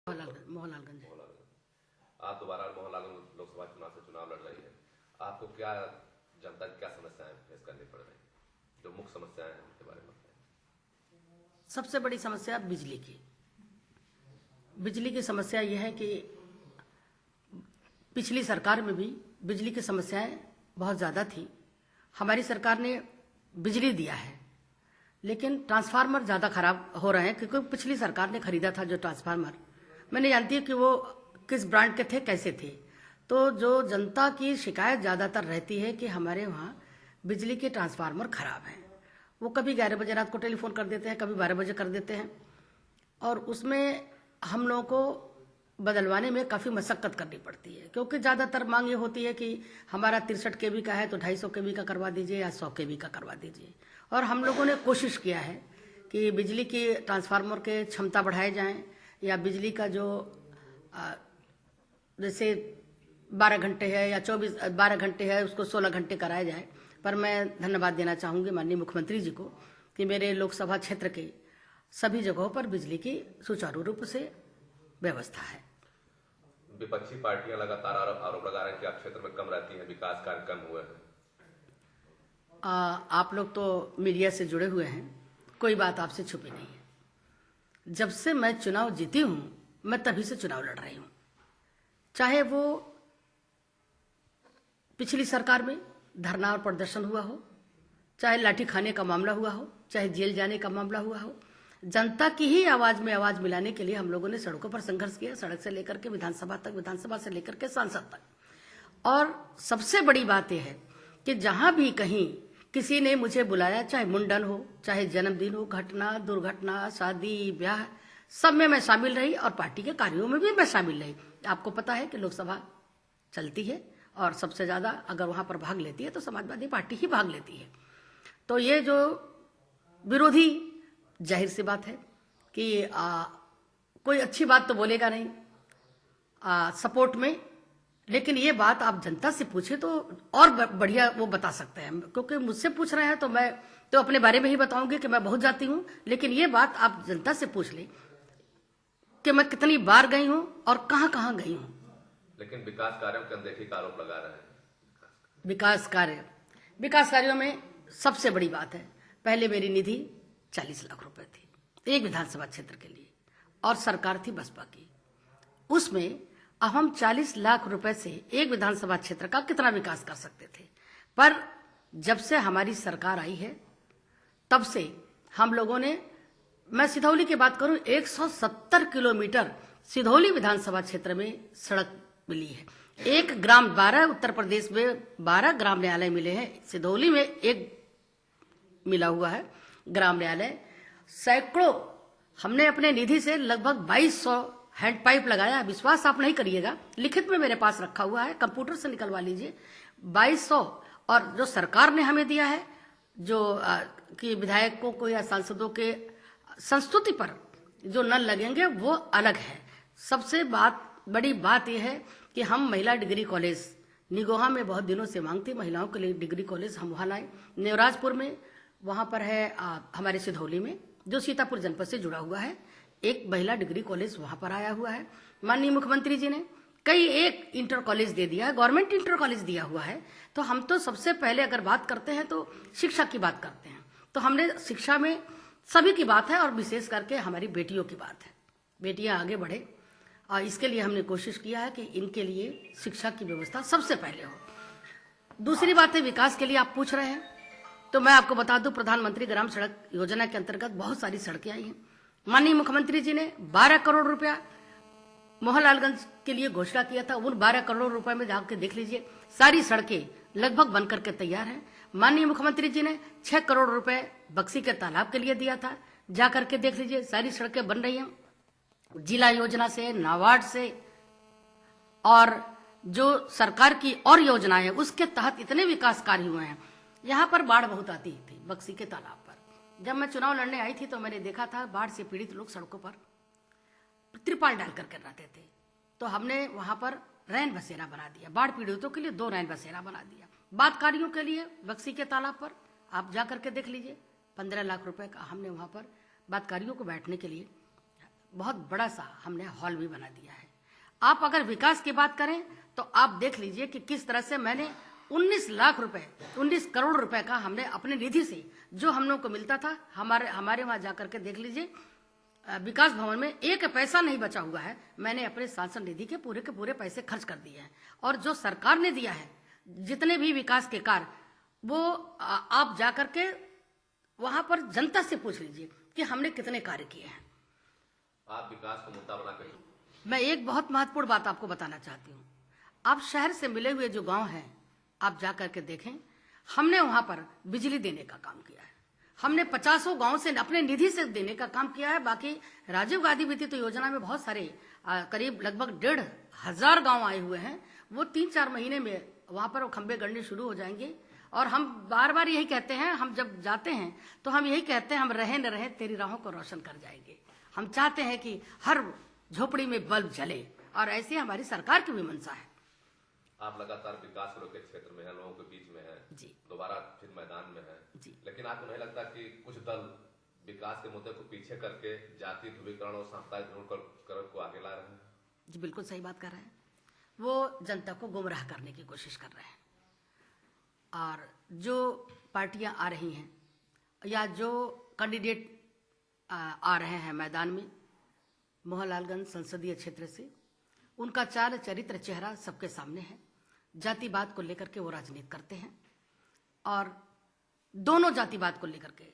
मोहनलालगंज। आप दोबारा मोहनलालगंज लोकसभा चुनाव से चुनाव लड़ रही है, आपको क्या जनता की क्या समस्याएं फेस करनी पड़ रही, जो मुख्य समस्याएं हैं उनके बारे में बताएं। सबसे बड़ी समस्या बिजली की। बिजली की समस्या यह है कि पिछली सरकार में भी बिजली की समस्याएं बहुत ज्यादा थी। हमारी सरकार ने बिजली दिया है, लेकिन ट्रांसफार्मर ज्यादा खराब हो रहे हैं, क्योंकि पिछली सरकार ने खरीदा था जो ट्रांसफार्मर। मैं नहीं जानती कि वो किस ब्रांड के थे, कैसे थे। तो जो जनता की शिकायत ज्यादातर रहती है कि हमारे वहाँ बिजली के ट्रांसफार्मर खराब हैं। वो कभी 11 बजे रात को टेलीफोन कर देते हैं, कभी 12 बजे कर देते हैं, और उसमें हम लोगों को बदलवाने में काफी मशक्कत करनी पड़ती है, क्योंकि ज्यादातर मांग ये होती है कि हमारा 63 केवी का है तो 250 केवी का करवा दीजिए या 100 केवी का करवा दीजिए। और हम लोगों ने कोशिश किया है कि बिजली की ट्रांसफार्मर के क्षमता बढ़ाए जाएं, या बिजली का जो जैसे 12 घंटे है या 12 घंटे है उसको 16 घंटे कराया जाए। पर मैं धन्यवाद देना चाहूंगी माननीय मुख्यमंत्री जी को कि मेरे लोकसभा क्षेत्र के सभी जगहों पर बिजली की सुचारू रूप से व्यवस्था है। विपक्षी पार्टियां लगातार आरोप लगा रहे हैं कि आप क्षेत्र में कम रहती हैं, विकास कार्य कम हुए हैं। आप लोग तो मीडिया से जुड़े हुए हैं, कोई बात आपसे छुपी नहीं है। जब से मैं चुनाव जीती हूं, मैं तभी से चुनाव लड़ रही हूं। चाहे वो पिछली सरकार में धरना और प्रदर्शन हुआ हो, चाहे लाठी खाने का मामला हुआ हो, चाहे जेल जाने का मामला हुआ हो, जनता की ही आवाज में आवाज मिलाने के लिए हम लोगों ने सड़कों पर संघर्ष किया, सड़क से लेकर के विधानसभा तक, विधानसभा से लेकर के संसद तक। और सबसे बड़ी बात यह है कि जहां भी कहीं किसी ने मुझे बुलाया, चाहे मुंडन हो, चाहे जन्मदिन हो, घटना, दुर्घटना, शादी, ब्याह, सब में मैं शामिल रही और पार्टी के कार्यों में भी मैं शामिल रही। आपको पता है कि लोकसभा चलती है और सबसे ज्यादा अगर वहां पर भाग लेती है तो समाजवादी पार्टी ही भाग लेती है। तो ये जो विरोधी, जाहिर सी बात है कि कोई अच्छी बात तो बोलेगा नहीं सपोर्ट में, लेकिन ये बात आप जनता से पूछे तो और बढ़िया वो बता सकते हैं। क्योंकि मुझसे पूछ रहे हैं तो मैं तो अपने बारे में ही बताऊंगी कि मैं बहुत जाती हूं, लेकिन ये बात आप जनता से पूछ लें कि मैं कितनी बार गई हूं और कहां कहां गई हूं। लेकिन विकास कार्यों के अनदेखी का आरोप लगा रहे हैं। विकास कार्यों में सबसे बड़ी बात है, पहले मेरी निधि 40 लाख रुपए थी एक विधानसभा क्षेत्र के लिए, और सरकार थी बसपा की। उसमें अब हम 40 लाख रुपए से एक विधानसभा क्षेत्र का कितना विकास कर सकते थे। पर जब से हमारी सरकार आई है तब से हम लोगों ने, मैं सिधौली की बात करूं, 170 किलोमीटर सिधौली विधानसभा क्षेत्र में सड़क मिली है। एक ग्राम 12 उत्तर प्रदेश में 12 ग्राम न्यायालय मिले हैं, सिधौली में एक मिला हुआ है ग्राम न्यायालय। सैकड़ों हमने अपने निधि से लगभग 2200 हैंड पाइप लगाया। विश्वास आप नहीं करिएगा, लिखित में मेरे पास रखा हुआ है, कंप्यूटर से निकलवा लीजिए। 2200, और जो सरकार ने हमें दिया है, जो कि विधायकों को या सांसदों के संस्तुति पर जो नल लगेंगे वो अलग है। सबसे बड़ी बात यह है कि हम महिला डिग्री कॉलेज, निगोहा में बहुत दिनों से मांग थी महिलाओं के लिए डिग्री कॉलेज, हम वहां लाए। नेवराजपुर में वहां पर है, हमारे सिधौली में जो सीतापुर जनपद से जुड़ा हुआ है, एक महिला डिग्री कॉलेज वहां पर आया हुआ है। माननीय मुख्यमंत्री जी ने कई एक इंटर कॉलेज दे दिया है, गवर्नमेंट इंटर कॉलेज दिया हुआ है। तो हम तो सबसे पहले अगर बात करते हैं तो शिक्षा की बात करते हैं, तो हमने शिक्षा में सभी की बात है और विशेष करके हमारी बेटियों की बात है। बेटियां आगे बढ़े और इसके लिए हमने कोशिश किया है कि इनके लिए शिक्षा की व्यवस्था सबसे पहले हो। दूसरी बात है विकास के लिए आप पूछ रहे हैं, तो मैं आपको बता दूं, प्रधानमंत्री ग्राम सड़क योजना के अंतर्गत बहुत सारी सड़कें आई हैं। माननीय मुख्यमंत्री जी ने 12 करोड़ रुपया मोहनलालगंज के लिए घोषणा किया था। उन 12 करोड़ रुपए में जाकर देख लीजिए, सारी सड़कें लगभग बनकर के तैयार हैं। माननीय मुख्यमंत्री जी ने 6 करोड़ रुपए बक्सी के तालाब के लिए दिया था, जाकर के देख लीजिए, सारी सड़कें बन रही हैं। जिला योजना से, नाबार्ड से, और जो सरकार की और योजनाएं हैं उसके तहत इतने विकास कार्य हुए हैं। यहाँ पर बाढ़ बहुत आती थी बक्सी के तालाब पर। जब मैं चुनाव लड़ने आई थी तो मैंने देखा था बाढ़ से पीड़ित लोग सड़कों पर त्रिपाल डाल करके रहते थे। तो हमने वहां पर रैन बसेरा बना दिया, बाढ़ पीड़ितों के लिए 2 रैन बसेरा बना दिया। बात कार्यों के लिए बक्सी के तालाब पर आप जा करके देख लीजिए, 15 लाख रुपए का हमने वहां पर बात कार्यों को बैठने के लिए बहुत बड़ा सा हमने हॉल भी बना दिया है। आप अगर विकास की बात करें तो आप देख लीजिए कि किस तरह से मैंने 19 लाख रुपए, 19 करोड़ रुपए का हमने अपने निधि से, जो हम लोग को मिलता था, हमारे वहां जाकर के देख लीजिए, विकास भवन में एक पैसा नहीं बचा हुआ है। मैंने अपने सांसद निधि के पूरे पैसे खर्च कर दिए हैं। और जो सरकार ने दिया है, जितने भी विकास के कार्य, वो आप जाकर के वहां पर जनता से पूछ लीजिए कि हमने कितने कार्य किए हैं। आप विकास को मुद्दा बनाकर, मैं एक बहुत महत्वपूर्ण बात आपको बताना चाहती हूँ। आप शहर से मिले हुए जो गांव हैं, आप जाकर के देखें, हमने वहां पर बिजली देने का काम किया है। हमने 50 गांव से अपने निधि से देने का काम किया है। बाकी राजीव गांधी वित्त योजना में बहुत सारे करीब लगभग 1,500 गांव आए हुए हैं। वो 3-4 महीने में वहां पर वो खंबे गड़ने शुरू हो जाएंगे। और हम बार बार यही कहते हैं, हम जब जाते हैं तो हम यही कहते हैं, हम रहे न रहे तेरी राहों को रोशन कर जाएंगे। हम चाहते हैं कि हर झोपड़ी में बल्ब जले, और ऐसी हमारी सरकार की भी मंशा है। आप लगातार विकास के क्षेत्र में है, लोगों के बीच में है जी, दोबारा फिर मैदान में है जी। लेकिन आपको नहीं लगता कि कुछ दल विकास के मुद्दे को पीछे करके जाति ध्रुवीकरण और सांप्रदायिक ध्रुवीकरण को आगे ला रहे हैं? जी, बिल्कुल सही बात कर रहे हैं। वो जनता को गुमराह करने की कोशिश कर रहे हैं। और जो पार्टियां आ रही हैं या जो कैंडिडेट आ रहे हैं मैदान में, मोहनलालगंज संसदीय क्षेत्र से, उनका चाल चरित्र चेहरा सबके सामने है। जातिवाद को लेकर के वो राजनीति करते हैं, और दोनों जातिवाद को लेकर के,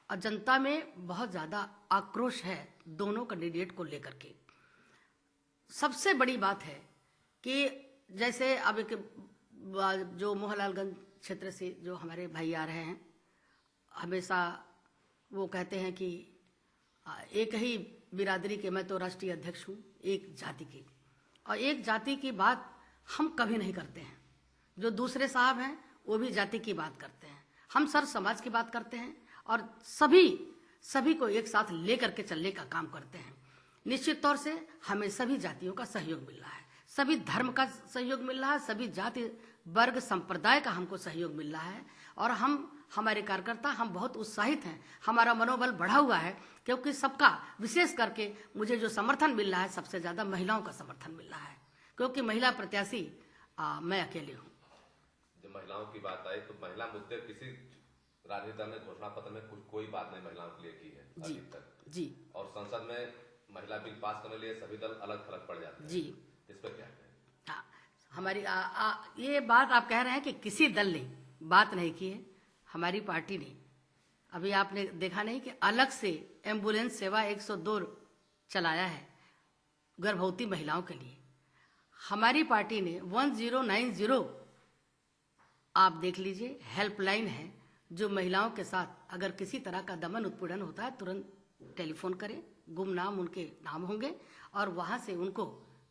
और जनता में बहुत ज्यादा आक्रोश है दोनों कैंडिडेट को लेकर के। सबसे बड़ी बात है कि जैसे अब एक जो मोहनलालगंज क्षेत्र से जो हमारे भाई आ रहे हैं, हमेशा वो कहते हैं कि एक ही बिरादरी के, मैं तो राष्ट्रीय अध्यक्ष हूँ, एक जाति की, और एक जाति की बात हम कभी नहीं करते हैं। जो दूसरे साहब हैं वो भी जाति की बात करते हैं, हम सर समाज की बात करते हैं, और सभी को एक साथ लेकर के चलने का काम करते हैं। निश्चित तौर से हमें सभी जातियों का सहयोग मिल रहा है, सभी धर्म का सहयोग मिल रहा है, सभी जाति वर्ग संप्रदाय का हमको सहयोग मिल रहा है। और हमारे कार्यकर्ता, हम बहुत उत्साहित हैं, हमारा मनोबल बढ़ा हुआ है, क्योंकि सबका, विशेष करके मुझे जो समर्थन मिल रहा है, सबसे ज्यादा महिलाओं का समर्थन मिल रहा है, क्योंकि महिला प्रत्याशी मैं अकेले हूँ। जब महिलाओं की बात आई तो महिला मुद्दे किसी राजनीतिक दल ने घोषणा पत्र में कोई बात नहीं महिलाओं के लिए की है अभी तक। जी। और संसद में महिला बिल पास करने लिए सभी दल अलग थलग पड़ जाते हैं। जी। इस पर क्या कहें? हाँ, हमारी ये बात आप कह रहे हैं कि किसी दल ने बात नहीं की है। हमारी पार्टी ने, अभी आपने देखा नहीं कि अलग से एम्बुलेंस सेवा 102 चलाया है गर्भवती महिलाओं के लिए। हमारी पार्टी ने 1090 आप देख लीजिए, हेल्पलाइन है, जो महिलाओं के साथ अगर किसी तरह का दमन उत्पीड़न होता है, तुरंत टेलीफोन करें, गुमनाम उनके नाम होंगे, और वहां से उनको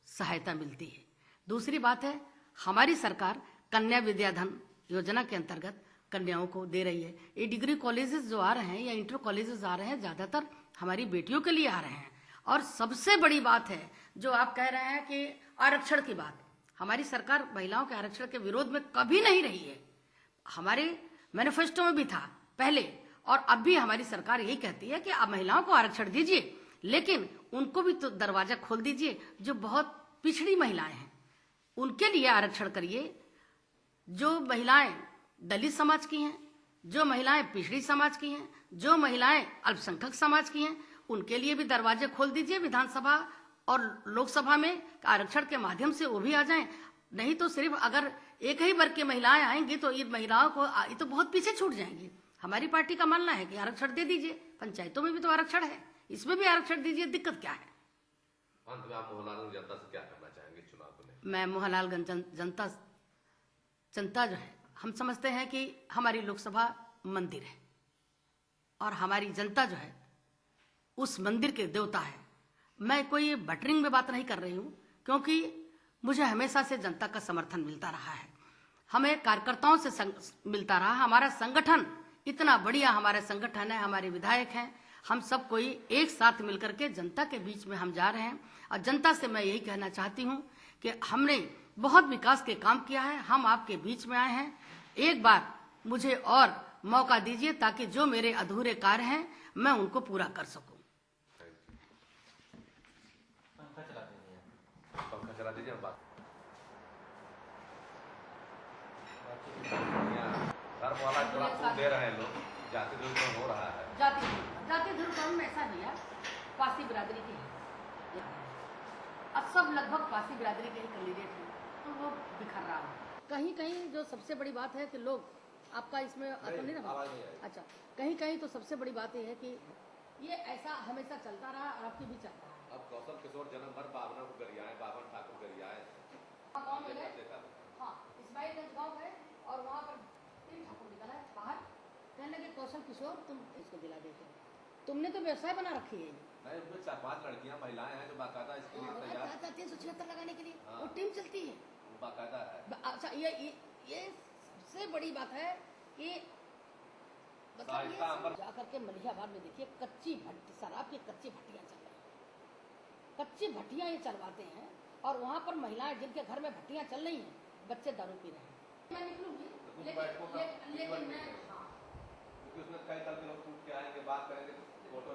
सहायता मिलती है। दूसरी बात है, हमारी सरकार कन्या विद्याधन योजना के अंतर्गत कन्याओं को दे रही है। ये डिग्री कॉलेजेस जो आ रहे हैं या इंटर कॉलेजेस आ रहे हैं, ज्यादातर हमारी बेटियों के लिए आ रहे हैं। और सबसे बड़ी बात है जो आप कह रहे हैं कि आरक्षण की बात, हमारी सरकार महिलाओं के आरक्षण के विरोध में कभी नहीं रही है। हमारे मैनिफेस्टो में भी था पहले, और अब भी हमारी सरकार यही कहती है कि आप महिलाओं को आरक्षण दीजिए, लेकिन उनको भी तो दरवाजा खोल दीजिए। जो बहुत पिछड़ी महिलाएं हैं उनके लिए आरक्षण करिए। जो महिलाएं दलित समाज की हैं, जो महिलाएं पिछड़ी समाज की हैं, जो महिलाएं अल्पसंख्यक समाज की हैं, उनके लिए भी दरवाजे खोल दीजिए। विधानसभा और लोकसभा में आरक्षण के माध्यम से वो भी आ जाएं। नहीं तो सिर्फ अगर एक ही वर्ग की महिलाएं आएंगी तो ये महिलाओं को ये तो बहुत पीछे छूट जाएंगी। हमारी पार्टी का मानना है कि आरक्षण दे दीजिए। पंचायतों में भी तो आरक्षण है, इसमें भी आरक्षण दीजिए, दिक्कत क्या है? अंत में आप मोहनलालगंज जनता से क्या कहना चाहेंगे चुनाव में? मैं मोहनलालगंज जनता जो है, हम समझते हैं कि हमारी लोकसभा मंदिर है, और हमारी जनता जो है उस मंदिर के देवता है। मैं कोई बटरिंग में बात नहीं कर रही हूं, क्योंकि मुझे हमेशा से जनता का समर्थन मिलता रहा है, हमें कार्यकर्ताओं से मिलता रहा। हमारा संगठन इतना बढ़िया, हमारा संगठन है, हमारे विधायक हैं, हम सब कोई एक साथ मिलकर के जनता के बीच में हम जा रहे हैं। और जनता से मैं यही कहना चाहती हूं कि हमने बहुत विकास के काम किया है, हम आपके बीच में आए हैं। एक बार मुझे और मौका दीजिए ताकि जो मेरे अधूरे कार्य हैं मैं उनको पूरा कर सकूं। कर दीजिए हम बात। घर वाला इतना खूब दे रहे हैं लोग, जाति ध्रुवीकरण हो रहा है। जाति ध्रुवीकरण में ऐसा नहीं है, पासी बिरादरी के हैं अब सब लगभग पासी बिरादरी के ही कैंडिडेट हैं, तो वो बिखर रहा है। कहीं कहीं जो सबसे बड़ी बात है कि लोग आपका इसमें नहीं ना, अच्छा, कहीं कहीं तो सबसे बड़ी बात यह है कि ये ऐसा हमेशा चलता रहा और अब भी चलता है। अब कौशल किशोर जन्म भर बावना को गरियाए, बावन ठाकुर गरियाए गाँव में गए, हाँ, इस्माइलगंज गाँव है और वहाँ पर 3 ठाकुर निकला है बाहर, कहने लगे कौशल किशोर तुम इसको दिला देते हो, तुमने तो व्यवसाय बना रखी है। नहीं, उसमें 4-5 लड़कियां महिलाएं हैं जो बाकायदा इसके लिए तैयार 376 लगाने के लिए हाँ। वो टीम चलती है, वो बाकायदा है। अच्छा, ये सबसे बड़ी बात है कि जाकर के मलिहाबाद में देखिए कच्ची भट्टी, शराब की कच्ची भट्टियां चल रही हैं, कच्ची भट्टियां ये चलवाते हैं और वहाँ पर महिलाएं जिनके घर में भट्टियां चल रही हैं, बच्चे दारू पी रहे हैं। मैं निकलूंगी लेकिन मैं, हाँ, क्योंकि उसमें कई कल के लोग टूट के आएंगे, बात करेंगे, फोटो